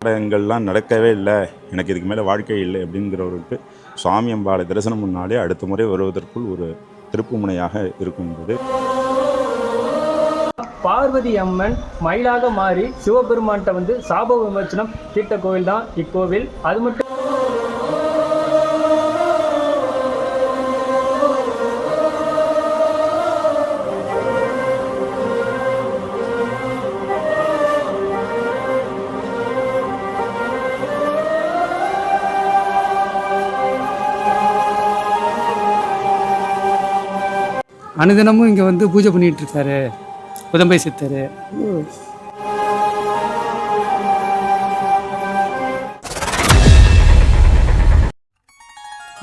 நாடகங்கள்லாம் நடக்கவே இல்லை, எனக்கு இதுக்கு மேலே வாழ்க்கை இல்லை அப்படிங்கிறவருக்கு சுவாமி அம்பாளை தரிசனம் முன்னாலே அடுத்த முறை வருவதற்குள் ஒரு திருப்பு முனையாக இருக்கும் என்பது. பார்வதி அம்மன் மயிலாக மாறி சிவபெருமான்கிட்ட சாப விமர்சனம் தீர்த்த கோவில் தான் இக்கோவில். அது மட்டும் அனுதினமும் இங்கே பூஜை பண்ணிட்டு இருக்காரு உதம்பை சித்தர்.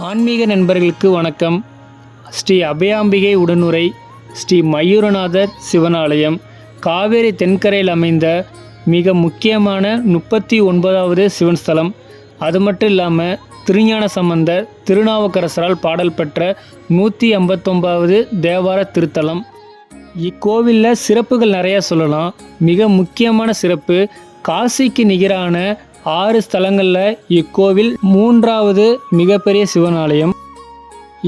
ஆன்மீக நண்பர்களுக்கு வணக்கம். ஸ்ரீ அபயாம்பிகை உடனுரை ஸ்ரீ மயூரநாதர் சிவனாலயம் காவேரி தென்கரையில் அமைந்த மிக முக்கியமான 39வது சிவன் ஸ்தலம். அது மட்டும் இல்லாமல் திருஞான சம்பந்தர் திருநாவுக்கரசரால் பாடல் பெற்ற 159வது தேவார திருத்தலம். இக்கோவிலில் சிறப்புகள் நிறையா சொல்லலாம். மிக முக்கியமான சிறப்பு, காசிக்கு நிகரான 6 ஸ்தலங்களில் இக்கோவில் 3வது மிகப்பெரிய சிவனாலயம்.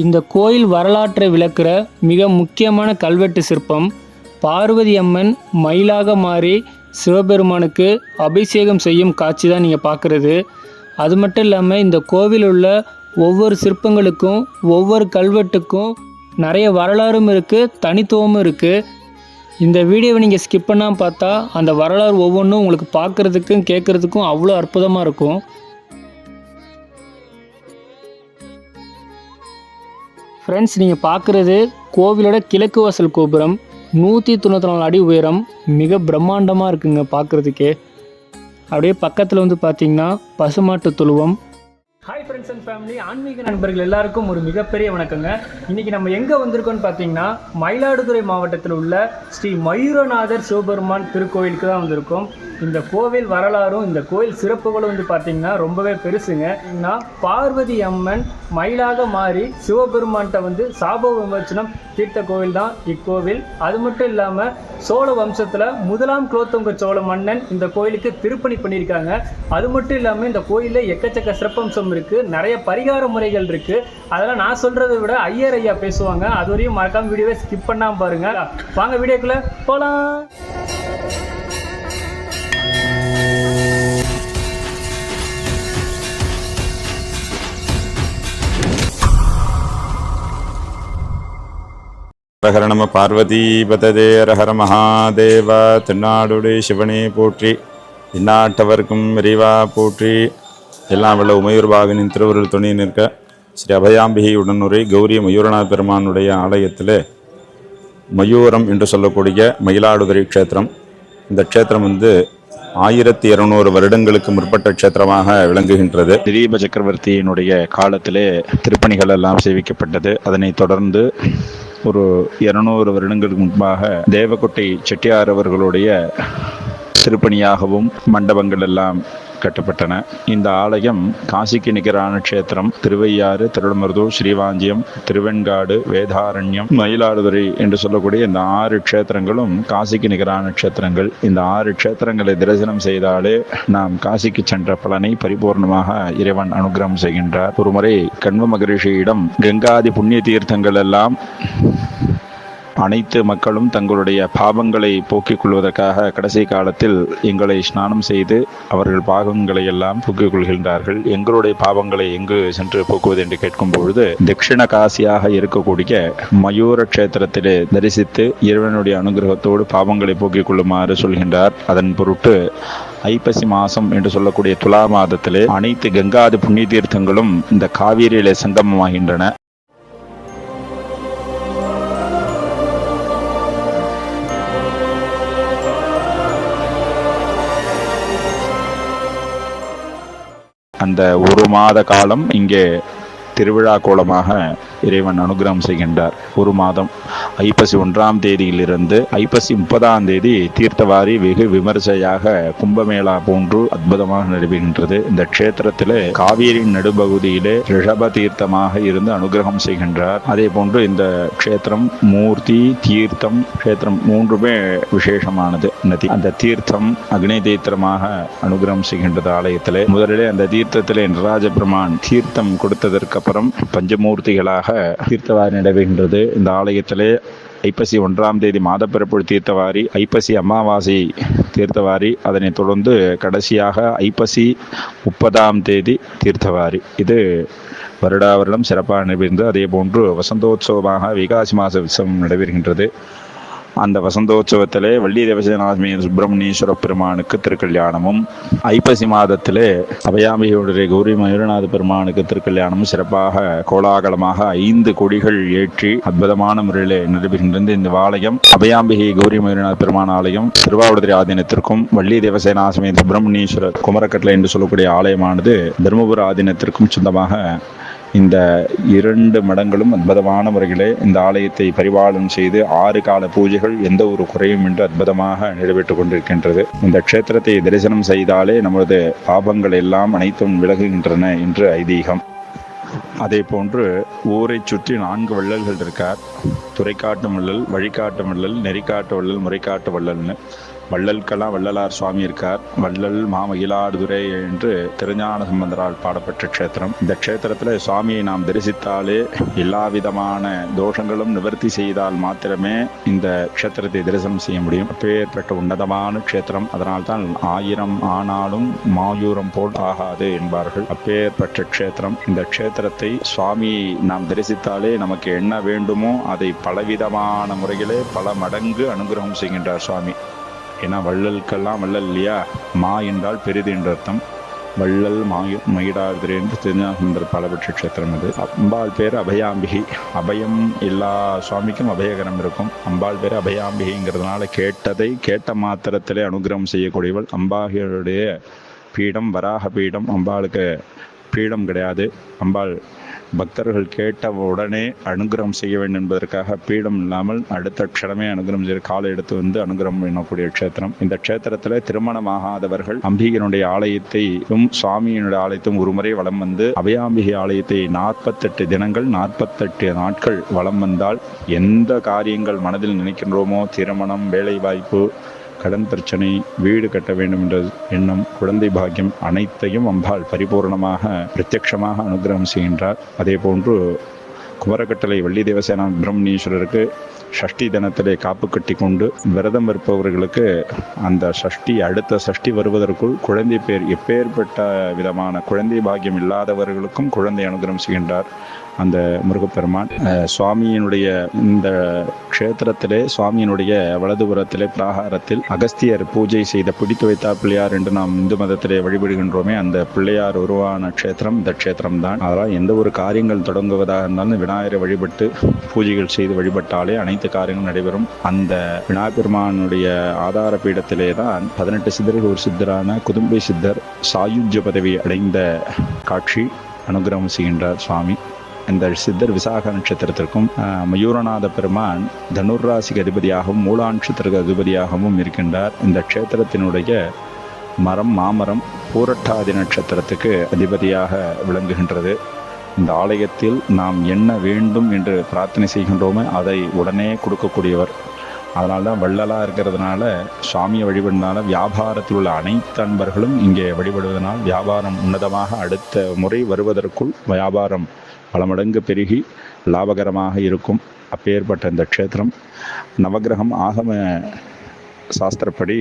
இந்த கோயில் வரலாற்றை விளக்குற மிக முக்கியமான கல்வெட்டு சிற்பம் பார்வதி அம்மன் மயிலாக மாறி சிவபெருமானுக்கு அபிஷேகம் செய்யும் காட்சி தான் நீங்கள் பார்க்குறது. அது மட்டும் இல்லாமல் இந்த கோவில் உள்ள ஒவ்வொரு சிற்பங்களுக்கும் ஒவ்வொரு கல்வெட்டுக்கும் நிறைய வரலாறும் இருக்குது, தனித்துவமும் இருக்குது. இந்த வீடியோவை நீங்கள் ஸ்கிப் பண்ணாமல் பார்த்தா அந்த வரலாறு ஒவ்வொன்றும் உங்களுக்கு பார்க்குறதுக்கும் கேட்குறதுக்கும் அவ்வளோ அற்புதமாக இருக்கும். ஃப்ரெண்ட்ஸ், நீங்கள் பார்க்குறது கோவிலோட கிழக்கு வாசல் கோபுரம். 194 அடி உயரம், மிக பிரம்மாண்டமாக இருக்குங்க பார்க்குறதுக்கே. அப்படியே பக்கத்தில் பார்த்தீங்கன்னா பசுமாட்டு தொழுவம். ஹாய் ஃப்ரெண்ட்ஸ் அண்ட் ஃபேமிலி, ஆன்மீக நண்பர்கள் எல்லாருக்கும் ஒரு மிகப்பெரிய வணக்கங்க. இன்றைக்கி நம்ம எங்கே வந்திருக்கோம்னு பார்த்தீங்கன்னா மயிலாடுதுறை மாவட்டத்தில் உள்ள ஸ்ரீ மயூரநாதர் சிவபெருமான் திருக்கோயிலுக்கு தான் வந்திருக்கோம். இந்த கோவில் வரலாறும் இந்த கோவில் சிறப்புகளும் பார்த்தீங்கன்னா ரொம்பவே பெருசுங்க. பார்வதி அம்மன் மயிலாக மாறி சிவபெருமான்கிட்ட சாப விமர்சனம் தீர்த்த கோவில் தான் இக்கோவில். அது மட்டும் இல்லாமல் சோழ வம்சத்தில் 1ஆம் குலோத்துங்க சோழ மன்னன் இந்த கோயிலுக்கு திருப்பணி பண்ணியிருக்காங்க. அது மட்டும் இல்லாமல் இந்த கோயிலில் எக்கச்சக்க சிறப்பம்சம் இருக்குது, நிறைய பரிகார முறைகள் இருக்குது. அதெல்லாம் நான் சொல்கிறத விட ஐயா பேசுவாங்க. அது வரையும் மறக்காம வீடியோவை ஸ்கிப் பண்ணாமல் பாருங்கள். வாங்க வீடியோக்குள்ளே போகலாம். ஹர நம பார்வதி பததே ஹர மகாதேவா. தென்னாடுடைய சிவனே போற்றி, இந்நாட்டவர்க்கும் விரிவா போற்றி. எல்லாம் வல்ல உமையூர்பாகனின் திருவருள் துணை நிற்க ஸ்ரீ அபயாம்பிகை உடனுரை கௌரி மயூரநாத பெருமானுடைய ஆலயத்தில் மயூரம் என்று சொல்லக்கூடிய மயிலாடுதுறை க்ஷேத்திரம். இந்த க்ஷேத்திரம் 1200 வருடங்களுக்கு முற்பட்ட க்ஷேத்திரமாக விளங்குகின்றது. திலீப சக்கரவர்த்தியினுடைய காலத்திலே திருப்பணிகள் எல்லாம் சேவிக்கப்பட்டது. அதனைத் தொடர்ந்து ஒரு 200 வருடங்களுக்கு முன்பாக தேவக்கோட்டை செட்டியார் அவர்களுடைய திருப்பணியாகவும் மண்டபங்கள் எல்லாம் கட்டப்பட்டன. இந்த ஆலயம் காசிக்கு நிகரான க்ஷேத்திரம். திருவையாறு, திருடமருதூர், ஸ்ரீவாஞ்சியம், திருவெண்காடு, வேதாரண்யம், மயிலாடுதுறை என்று சொல்லக்கூடிய இந்த 6 க்ஷேத்திரங்களும் காசிக்கு நிகரான க்ஷேத்திரங்கள். இந்த 6 க்ஷேத்திரங்களை தரிசனம் செய்தாலே நாம் காசிக்கு சென்ற பலனை பரிபூர்ணமாக இறைவன் அனுகிரகம் செய்கின்றார். ஒருமுறை கண்வ மகரிஷியிடம் கங்காதி புண்ணிய தீர்த்தங்கள் எல்லாம் அனைத்து மக்களும் தங்களுடைய பாவங்களை போக்கிக் கொள்வதற்காக கடைசி காலத்தில் எங்களை ஸ்நானம் செய்து அவர்கள் பாவங்களை எல்லாம் போக்கிக் கொள்கின்றார்கள். எங்களுடைய பாவங்களை எங்கு சென்று போக்குவது என்று கேட்கும் பொழுது தட்சிண காசியாக இருக்கக்கூடிய மயூர க்ஷேத்திரத்திலே தரிசித்து இறைவனுடைய அனுகிரகத்தோடு பாவங்களை போக்கிக் கொள்ளுமாறு சொல்கின்றார். அதன் பொருட்டு ஐப்பசி மாதம் என்று சொல்லக்கூடிய துலா மாதத்திலே அனைத்து கங்காதி புண்ணிய தீர்த்தங்களும் இந்த காவிரியிலே சங்கமமாகின்றன. அந்த 1 மாத காலம் இங்கே திருவிழா கோலமாக இறைவன் அனுகிரகம் செய்கின்றார். 1 மாதம். ஐப்பசி 1ஆம் தேதியிலிருந்து ஐப்பசி 30ஆம் தேதி தீர்த்தவாரி வெகு விமர்சையாக கும்பமேளா போன்று அற்புதமாக நடைபெறுகின்றது. இந்த க்ஷேத்திரத்திலே காவிரியின் நடுப்பகுதியிலே ரிஷப தீர்த்தமாக இருந்து அனுகிரகம் செய்கின்றார். அதே போன்று இந்த க்ஷேத்திரம் மூர்த்தி தீர்த்தம் க்ஷேத்திரம் மூன்றுமே விசேஷமானது. அந்த தீர்த்தம் அக்னி தீர்த்தமாக அனுகிரகம் செய்கின்றது. ஆலயத்திலே முதலிலே அந்த தீர்த்தத்திலே நடராஜ பெருமான் தீர்த்தம் கொடுத்ததற்கு அப்புறம் பஞ்சமூர்த்திகளாக தீர்த்தவாரி நடைபெறுகின்றது. இந்த ஆலயத்திலே ஐப்பசி 1ஆம் தேதி மாதப்பிறப்பு தீர்த்தவாரி, ஐப்பசி அமாவாசை தீர்த்தவாரி, அதனைத் தொடர்ந்து கடைசியாக ஐப்பசி 30ஆம் தேதி தீர்த்தவாரி. இது வருடா வருடம் சிறப்பாக நடைபெறுகிறது. அதே போன்று வசந்தோத்சவமாக வைகாசி மாத உற்சவம் நடைபெறுகின்றது. அந்த வசந்தோற்சவத்திலே வள்ளி தேவசேனாஸ்மி சுப்பிரமணியேஸ்வர பெருமானுக்கு திருக்கல்யாணமும், ஐப்பசி மாதத்திலே அபயாம்பிகையுடைய கௌரி மயூரநாத பெருமானுக்கு திருக்கல்யாணமும் சிறப்பாக கோலாகலமாக 5 கொடிகள் ஏற்றி அற்புதமான முறையில் நடைபெறுகின்றது. இந்த ஆலயம் அபயாம்பிகை கௌரி மயூரநாத பெருமான் ஆலயம் திருவாவடுதுறை ஆதீனத்திற்கும் வள்ளி தேவசேனாஸ்மி சுப்பிரமணியேஸ்வர குமரக்கட்டளை என்று சொல்லக்கூடிய ஆலயமானது தருமபுர ஆதீனத்திற்கும் சொந்தமாக இந்த 2 மடங்களும் அற்புதமான முறையிலே இந்த ஆலயத்தை பரிபாலனம் செய்து 6 கால பூஜைகள் எந்த ஒரு குறையும் என்று அற்புதமாக நடைபெற்றுக் கொண்டிருக்கின்றது. இந்த க்ஷேத்திரத்தை தரிசனம் செய்தாலே நமது பாபங்கள் எல்லாம் அனைத்தும் விலகுகின்றன என்று ஐதீகம். அதே போன்று ஊரை சுற்றி 4 வள்ளல்கள் இருக்கார். துறைக்காட்டு வள்ளல், வழிகாட்டு வள்ளல், நெறிக்காட்டு வள்ளல், முறைக்காட்டு வள்ளல்னு. வள்ளல்கெல்லாம் வள்ளலார் சுவாமி இருக்கார். வள்ளல் மாமகிலாடுதுறை என்று திருஞான சம்பந்தரால் பாடப்பட்ட க்ஷேத்திரம். இந்த க்ஷேத்திரத்தில் சுவாமியை நாம் தரிசித்தாலே எல்லா விதமான தோஷங்களும் நிவர்த்தி செய்தால் மாத்திரமே இந்த க்ஷேத்திரத்தை தரிசனம் செய்ய முடியும். அப்பேற்பட்ட உன்னதமான க்ஷேத்திரம். அதனால்தான் 1000 ஆனாலும் மாயூரம் போல் ஆகாது என்பார்கள். அப்பேற்பட்ட க்ஷேத்திரம். இந்த க்ஷேத்திரத்தை சுவாமியை நாம் தரிசித்தாலே நமக்கு என்ன வேண்டுமோ அதை பலவிதமான முறைகளே பல மடங்கு அனுகிரகம் செய்கின்றார் சுவாமி. ஏன்னா வள்ளலுக்கெல்லாம் வள்ளல் இல்லையா, மா என்றால் பெரிது என்ற அர்த்தம். வள்ளல் மயிலாடுதுறை என்று திருஞானசம்பந்தர் பாடப்பட்ட க்ஷேத்திரம் இது. அம்பாள் பேர் அபயாம்பிகை. அபயம் எல்லா சுவாமிக்கும் அபயகரம் இருக்கும். அம்பாள் பேர் அபயாம்பிகைங்கிறதுனால கேட்டதை கேட்ட மாத்திரத்திலே அனுகிரகம் செய்யக்கூடியவள். அம்பாளுடைய பீடம் வராக பீடம். அம்பாளுக்கு பீடம் கிடையாது. அம்பாள் பக்தர்கள் கேட்ட உடனே அனுகிரகம் செய்ய வேண்டும் என்பதற்காக பீடம் இல்லாமல் அடுத்த க்ஷணமே அனுகிரகம் செய்ய காலை எடுத்து வந்து அனுகிரகம் பண்ணக்கூடிய க்ஷேத்திரம். இந்த க்ஷேத்திரத்தில் திருமணமாகாதவர்கள் அம்பிகையினுடைய ஆலயத்தையும் சுவாமியினுடைய ஆலயத்தையும் ஒரு முறை வலம் வந்து அபயாம்பிகை ஆலயத்தை 48 தினங்கள் 48 நாட்கள் வலம் வந்தால் எந்த காரியங்கள் மனதில் நினைக்கின்றோமோ, திருமணம், வேலை வாய்ப்பு, கடன் பிரச்சனை, வீடு கட்ட வேண்டும் என்ற எண்ணம், குழந்தை பாக்கியம் அனைத்தையும் அம்பாள் பரிபூர்ணமாக பிரத்யட்சமாக அனுகிரகம் செய்கின்றார். அதே போன்று குமரக்கட்டளை வள்ளி தேவசேனா பிரம்மணீஸ்வரருக்கு ஷஷ்டி தினத்திலே காப்பு கட்டி கொண்டு விரதம் இருப்பவர்களுக்கு அந்த ஷஷ்டி அடுத்த ஷஷ்டி வருவதற்குள் குழந்தை பேர் எப்பேற்பட்ட விதமான குழந்தை பாக்கியம் இல்லாதவர்களுக்கும் குழந்தை அனுகிரகம் செய்கின்றார் அந்த முருகப்பெருமான். சுவாமியினுடைய இந்த க்ஷேத்திரத்திலே சுவாமியினுடைய வலதுபுறத்திலே பிராகாரத்தில் அகஸ்தியர் பூஜை செய்த பிடித்து வைத்தார் பிள்ளையார் என்று நாம் இந்து மதத்திலே வழிபடுகின்றோமே, அந்த பிள்ளையார் உருவான க்ஷேத்திரம் இந்த க்ஷேத்திரம் தான். அதனால் எந்த ஒரு காரியங்கள் தொடங்குவதாக இருந்தாலும் விநாயகரை வழிபட்டு பூஜைகள் செய்து வழிபட்டாலே அனைத்து காரியங்களும் நடைபெறும். அந்த விநாயகர் பெருமானுடைய ஆதார பீடத்திலே தான் 18 சித்தர்கள் ஒரு சித்தரான குதும்பை சித்தர் சாயுஜ்ய பதவி அடைந்த காட்சி அனுகிரகம் செய்கின்றார் சுவாமி. இந்த சித்தர் விசாக நட்சத்திரத்திற்கும் மயூரநாத பெருமான் தனுர்ராசிக்கு அதிபதியாகவும் மூலா நட்சத்திரக்கு அதிபதியாகவும் இருக்கின்றார். இந்த க்ஷேத்திரத்தினுடைய மரம் மாமரம் பூரட்டாதி நட்சத்திரத்துக்கு அதிபதியாக விளங்குகின்றது. இந்த ஆலயத்தில் நாம் என்ன வேண்டும் என்று பிரார்த்தனை செய்கின்றோமோ அதை உடனே கொடுக்கக்கூடியவர். அதனால தான் வள்ளலாக இருக்கிறதுனால சுவாமியை வழிபடுறதுனால வியாபாரத்தில் உள்ள அனைத்து அன்பர்களும் இங்கே வழிபடுவதனால் வியாபாரம் உன்னதமாக அடுத்த முறை வருவதற்குள் வியாபாரம் பல மடங்கு பெருகி லாபகரமாக இருக்கும். அப்பேற்பட்ட இந்த க்ஷேத்திரம் நவகிரகம் ஆகம சாஸ்திரப்படி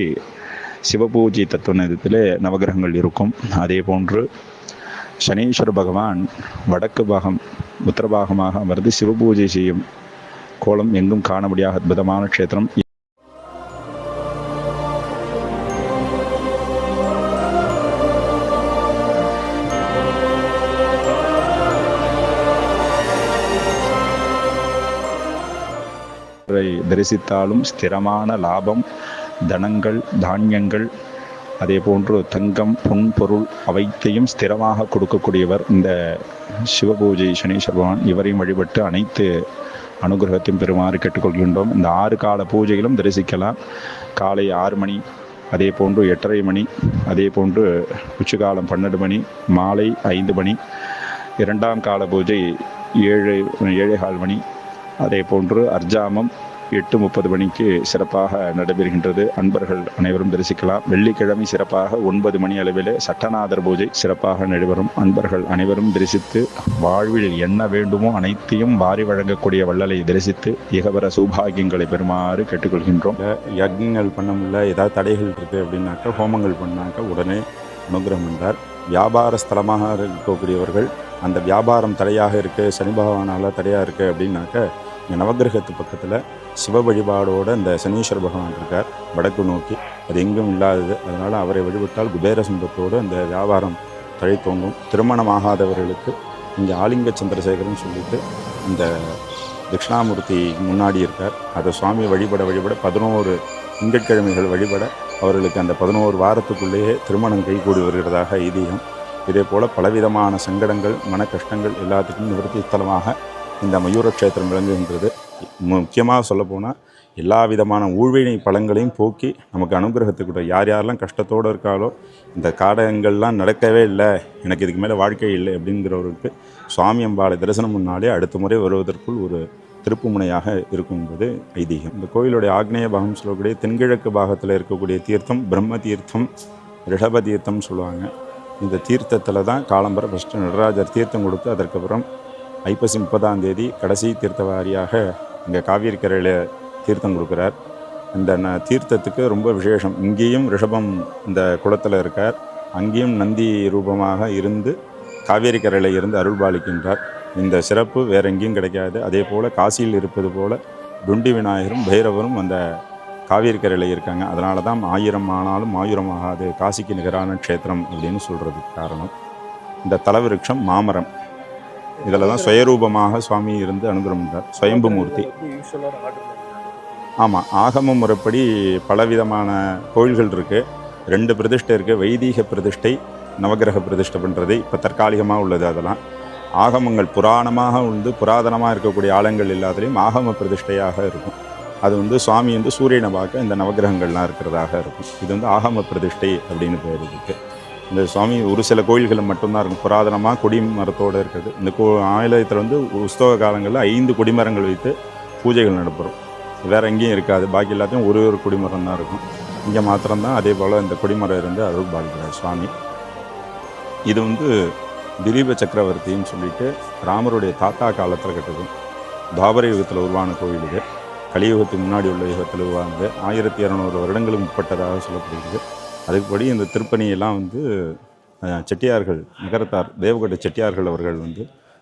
சிவபூஜை தத்துவத்தில் நவகிரகங்கள் இருக்கும். அதே போன்று சனீஸ்வர பகவான் வடக்கு பாகம் உத்தரபாகமாக அமர்ந்து சிவபூஜை செய்யும் கோலம் எங்கும் காண முடியாத அற்புதமான க்ஷேத்திரம். தரிசித்தாலும் ஸ்திரமான லாபம், தனங்கள், தானியங்கள், அதே போன்று தங்கம், பொன் பொருள் அவைத்தையும் ஸ்திரமாக கொடுக்கக்கூடியவர் இந்த சிவபூஜை சனீஸ்வர பகவான். இவரையும் வழிபட்டு அனைத்து அனுகிரகத்தையும் பெறுமாறு கேட்டுக்கொள்கின்றோம். இந்த 6 கால பூஜைகளும் தரிசிக்கலாம். காலை 6 மணி, அதே போன்று 8:30 மணி, அதே போன்று உச்சிகாலம் 12 மணி, மாலை 5 மணி, 2ஆம் கால பூஜை 7:15 மணி, அதே போன்று அர்ஜாமம் 8:30 மணிக்கு சிறப்பாக நடைபெறுகின்றது. அன்பர்கள் அனைவரும் தரிசிக்கலாம். வெள்ளிக்கிழமை சிறப்பாக 9 மணி அளவில் சட்டநாதர் பூஜை சிறப்பாக நடைபெறும். அன்பர்கள் அனைவரும் தரிசித்து வாழ்வில் என்ன வேண்டுமோ அனைத்தையும் வாரி வழங்கக்கூடிய வள்ளலை தரிசித்து இகவர சௌபாகியங்களை பெறுமாறு கேட்டுக்கொள்கின்றோம். யக்ஞங்கள் பண்ண முடியல, ஏதாவது தடைகள் இருக்குது அப்படின்னாக்கா ஹோமங்கள் பண்ணாக்க உடனே அனுகிரகம் என்றார். வியாபார ஸ்தலமாக இருக்கக்கூடியவர்கள் அந்த வியாபாரம் தடையாக இருக்குது, சனி பகவானால் தடையாக இருக்குது அப்படின்னாக்க இங்கே நவகிரகத்து பக்கத்தில் சிவ வழிபாடோடு இந்த சனீஸ்வர பகவான் இருக்கார் வடக்கு நோக்கி. அது எங்கும் இல்லாதது. அதனால் அவரை வழிபட்டால் குபேர சொந்தத்தோடு அந்த வியாபாரம் தழைத்தோங்கும். திருமணமாகாதவர்களுக்கு இங்கே ஆலிங்க சந்திரசேகரன் சொல்லிட்டு இந்த தட்சிணாமூர்த்தி முன்னாடி இருக்கார். அதை சுவாமி வழிபட 11 திங்கட்கிழமைகள் வழிபட அவர்களுக்கு அந்த 11 வாரத்துக்குள்ளேயே திருமணம் கைகூடி வருகிறதாக ஐதீகம். இதே போல் பலவிதமான சங்கடங்கள், மன கஷ்டங்கள் எல்லாத்துக்கும் நிவர்த்தி ஸ்தலமாக இந்த மயூரக்ஷேத்திரம் விளங்குகின்றது. முக்கியமாக சொல்லப்போனால் எல்லா விதமான ஊழ்வினை பலங்களையும் போக்கி நமக்கு அனுகிரகத்துக்கிட்ட யாரெல்லாம் கஷ்டத்தோடு இருக்காலோ, இந்த காடகங்கள்லாம் நடக்கவே இல்லை, எனக்கு இதுக்கு மேலே வாழ்க்கை இல்லை அப்படிங்கிறவருக்கு சுவாமி அம்பாளை தரிசனம் முன்னாலே அடுத்த முறை வருவதற்குள் ஒரு திருப்பு முனையாக இருக்கும் என்பது ஐதீகம். இந்த கோயிலுடைய ஆக்னேய பாகம் சொல்லக்கூடிய தென்கிழக்கு பாகத்தில் இருக்கக்கூடிய தீர்த்தம் பிரம்ம தீர்த்தம், ரிஷப தீர்த்தம்னு சொல்லுவாங்க. இந்த தீர்த்தத்தில் தான் காலம்பரை ஃபஸ்ட்டு நடராஜர் தீர்த்தம் கொடுத்து அதற்கப்புறம் ஐப்பசி 30ஆம் தேதி கடைசி தீர்த்தவாரியாக இங்கே காவேரி கரையில் தீர்த்தம் கொடுக்குறார். இந்த தீர்த்தத்துக்கு ரொம்ப விசேஷம். இங்கேயும் ரிஷபம் இந்த குளத்தில் இருக்கார், அங்கேயும் நந்தி ரூபமாக இருந்து காவேரி கரையில் இருந்து அருள்பாலிக்கின்றார். இந்த சிறப்பு வேறு எங்கேயும் கிடைக்காது. அதே போல் காசியில் இருப்பது போல் துண்டி விநாயகரும் பைரவரும் அந்த காவேரி கரையில் இருக்காங்க. அதனால தான் 1000 ஆனாலும் 1000 ஆகாது, காசிக்கு நிகரான க்ஷேத்திரம் அப்படின்னு சொல்கிறதுக்கு காரணம். இந்த தலவிருட்சம் மாமரம். இதில் தான் சுயரூபமாக சுவாமி இருந்து அனுகிரகம் பண்ணார். சுயம்பு மூர்த்தி. ஆமாம், ஆகம முறைப்படி பலவிதமான கோயில்கள் இருக்குது. 2 பிரதிஷ்டை இருக்குது. வைதீக பிரதிஷ்டை, நவகிரக பிரதிஷ்டை பண்ணுறது இப்போ தற்காலிகமாக உள்ளது. அதெல்லாம் ஆகமங்கள் புராணமாக புராதனமாக இருக்கக்கூடிய ஆலயங்கள் எல்லாத்துலேயும் ஆகம பிரதிஷ்டையாக இருக்கும். அது சுவாமி சூரியனை பார்க்க இந்த நவகிரகங்கள்லாம் இருக்கிறதாக இருக்கும். இது ஆகம பிரதிஷ்டை அப்படின்னு பேர் இருக்குது. இந்த சுவாமி ஒரு சில கோயில்களில் மட்டும்தான் இருக்கும். புராதனமாக கொடி மரத்தோடு இருக்குது. இந்த ஆலயத்தில் உற்சவ காலங்களில் 5 கொடிமரங்கள் வைத்து பூஜைகள் நடைபெறும். வேறு எங்கேயும் இருக்காது. பாக்கி எல்லாத்தையும் ஒரு கொடிமரம் தான் இருக்கும். இங்கே மாத்திரம்தான் அதே போல் இந்த கொடிமரம் இருந்து அருள் பாலிக்கிறார் சுவாமி. இது திலீப சக்கரவர்த்தின்னு சொல்லிட்டு ராமருடைய தாத்தா காலத்தில் கட்டது. தாபர யுகத்தில் உருவான கோயில் இது. கலியுகத்துக்கு முன்னாடி உள்ள யுகத்தில் உருவானது. 1200 வருடங்களுக்கு முற்பட்டதாக சொல்லப்படுகிறது. அதுக்குபடி இந்த திருப்பணியெல்லாம் செட்டியார்கள், நகரத்தார் தேவகோட்டை செட்டியார்கள் அவர்கள்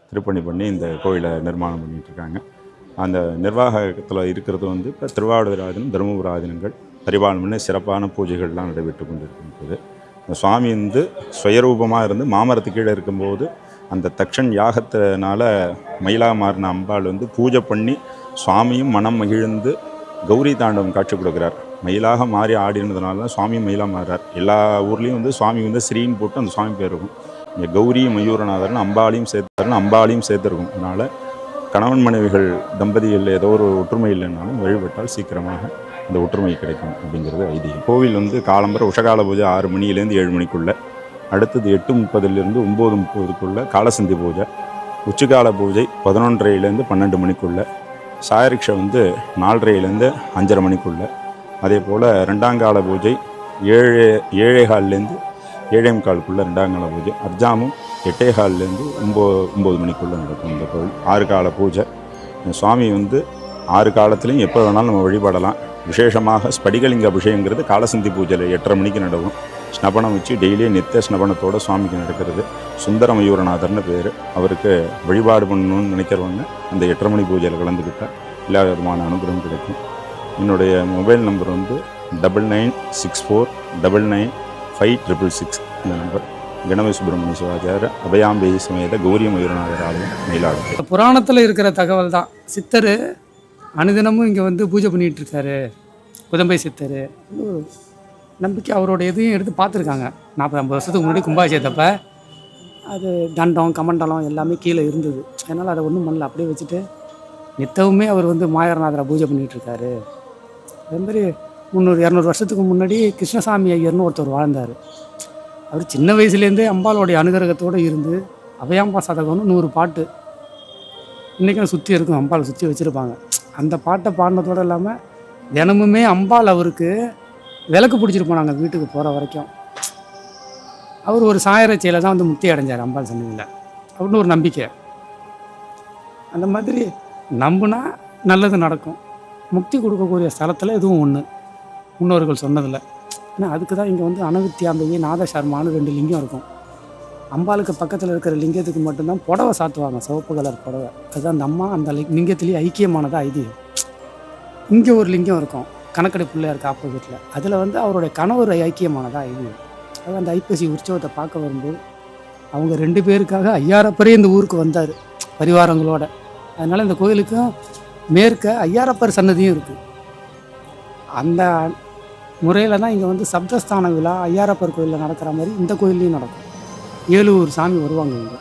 திருப்பணி பண்ணி இந்த கோயிலை நிர்மாணம் பண்ணிகிட்ருக்காங்க. அந்த நிர்வாகத்தில் இருக்கிறது இப்போ திருவாவடுதுறை ஆதீனம், தருமபுர ஆதீனங்கள் பரிபாலனை சிறப்பான பூஜைகள்லாம் நடைபெற்று கொண்டிருக்கின்றது. இந்த சுவாமி சுயரூபமாக இருந்து மாமரத்து கீழே இருக்கும்போது அந்த தக்ஷன் யாகத்தினால மயிலாக மாறின அம்பாள் பூஜை பண்ணி சுவாமியும் மனம் மகிழ்ந்து கௌரி தாண்டவம் காட்சி கொடுக்குறார். மயிலாக மாறி ஆடினதுனால தான் சுவாமி மயிலாக மாறுறார். எல்லா ஊர்லேயும் சுவாமி ஸ்ரீன்னு போட்டு அந்த சுவாமி பேர் இருக்கும். இங்கே கௌரி மயூரநாதர்னு அம்பாளையும் சேர்த்துருக்கும். அதனால் கணவன் மனைவிகள் தம்பதிகள் ஏதோ ஒரு ஒற்றுமை இல்லைன்னாலும் வழிபட்டால் சீக்கிரமாக இந்த ஒற்றுமை கிடைக்கும் அப்படிங்கிறது ஐதீகம். கோவில் காலம்பர உஷகால பூஜை 6 மணிலேருந்து 7 மணிக்குள்ளே, அடுத்தது 8:30லேருந்து 9:30க்குள்ளே காலசந்தி பூஜை, உச்சிகால பூஜை 11:30லேருந்து 12 மணிக்குள்ளே, சாயரிக்ஷை 4:30லேருந்து 5:30 மணிக்குள்ளே, அதே போல் 2ஆம் கால பூஜை 7:15லேருந்து 7:45க்குள்ளே 2ஆம் கால பூஜை, அர்ஜாமும் 8:15லேருந்து 9 மணிக்குள்ளே நடக்கும். இந்த கோவில் 6 கால பூஜை. சுவாமி 6 காலத்துலேயும் எப்போ வேணாலும் நம்ம வழிபடலாம். விசேஷமாக ஸ்படிகலிங்க அபிஷேகங்கிறது காலசந்தி பூஜையில் 8:30 மணிக்கு நடக்கும். ஸ்னபனம் வச்சு டெய்லியும் நித்திய ஸ்னபனத்தோடு சுவாமிக்கு நடக்கிறது. சுந்தர மயூரநாதர்னு பேர். அவருக்கு வழிபாடு பண்ணணும்னு நினைக்கிறவங்க அந்த 8:30 மணி பூஜையில் கலந்துக்கிட்டால் எல்லா விதமான அனுகிரகம் கிடைக்கும். என்னுடைய மொபைல் நம்பர் 9964995566. இந்த நம்பர். கணபதி சுப்பிரமணிய சிவாச்சார அபயாம்பை சமேத கௌரி மயூரநாதர் ஆலயம், மயிலாடுதுறை. புராணத்தில் இருக்கிற தகவல் தான். சித்தர் அனுதினமும் இங்கே பூஜை பண்ணிகிட்டு இருக்காரு. குதம்பை சித்தர் நம்பிக்கை. அவரோட எதையும் எடுத்து பார்த்துருக்காங்க. 40-50 வருஷத்துக்கு முன்னாடி கும்பாபிஷேகத்தப்ப அது தண்டம் கமண்டலம் எல்லாமே கீழே இருந்தது. அதனால் அதை ஒன்றும் பண்ணல, அப்படியே வச்சுட்டு நித்தவுமே அவர் வந்து மாயரநாதரை பூஜை பண்ணிகிட்ருக்காரு. அதே மாதிரி 300-200 வருஷத்துக்கு முன்னாடி கிருஷ்ணசாமி ஐயர்னு ஒருத்தர் வாழ்ந்தார். அவர் சின்ன வயசுலேருந்தே அம்பாளுடைய அனுகிரகத்தோடு இருந்து அபயாம்பா சதகம்னு 100 பாட்டு இன்றைக்கும் சுற்றி இருக்கும், அம்பாளை சுற்றி வச்சுருப்பாங்க. அந்த பாட்டை பாடினதோடு இல்லாமல் தினமுமே அம்பாள் அவருக்கு விளக்கு பிடிச்சிட்டு போனாங்க வீட்டுக்கு போகிற வரைக்கும். அவர் ஒரு சாயரட்சியில் தான் வந்து முக்தி அடைஞ்சார் அம்பாள் சன்னதியில் அப்படின்னு ஒரு நம்பிக்கை. அந்த மாதிரி நம்புனா நல்லது நடக்கும். முக்தி கொடுக்கக்கூடிய ஸ்தலத்தில் இதுவும் ஒன்று முன்னோர்கள் சொன்னதில். ஏன்னா அதுக்கு தான் இங்கே வந்து அனவித்தியாம்பிகை நாதசர்மானு 2 லிங்கம் இருக்கும். அம்பாளுக்கு பக்கத்தில் இருக்கிற லிங்கத்துக்கு மட்டும்தான் புடவை சாத்துவாங்க, சிவப்பு கலர் புடவை. அதுதான் அந்த அம்மா அந்த லிங்கத்திலேயே ஐக்கியமானதாக ஐதீகம். இங்கே ஒரு லிங்கம் இருக்கும் கணக்கடை பிள்ளையாருக்கு ஆப்போசிட்டில். அதில் வந்து அவருடைய கணவர் ஐக்கியமானதாக ஐதீகம். அது அந்த ஐப்பசி உற்சவத்தை பார்க்க வரும்போது அவங்க 2 பேருக்காக ஐயாரப்பரே இந்த ஊருக்கு வந்தார் பரிவாரங்களோட. அதனால் இந்த கோயிலுக்கும் மேற்க ஐயாரப்பர் சன்னதியும் இருக்குது. அந்த முறையில் தான் இங்கே வந்து சப்தஸ்தான விழா ஐயாரப்பர் கோயிலில் நடக்கிற மாதிரி இந்த கோயில்லையும் நடக்கும். 7 சாமி வருவாங்க இங்கே.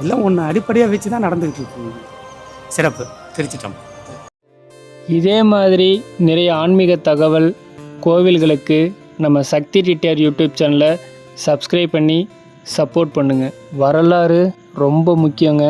எல்லாம் ஒன்று அடிப்படையாக வச்சு தான் நடந்துக்கிட்டு இருக்கு. சிறப்பு திருச்சிட்டம். இதே மாதிரி நிறைய ஆன்மீக தகவல் கோவில்களுக்கு நம்ம சக்தி டிடிஆர் யூடியூப் சேனலை சப்ஸ்கிரைப் பண்ணி சப்போர்ட் பண்ணுங்கள். வரலாறு ரொம்ப முக்கியங்க.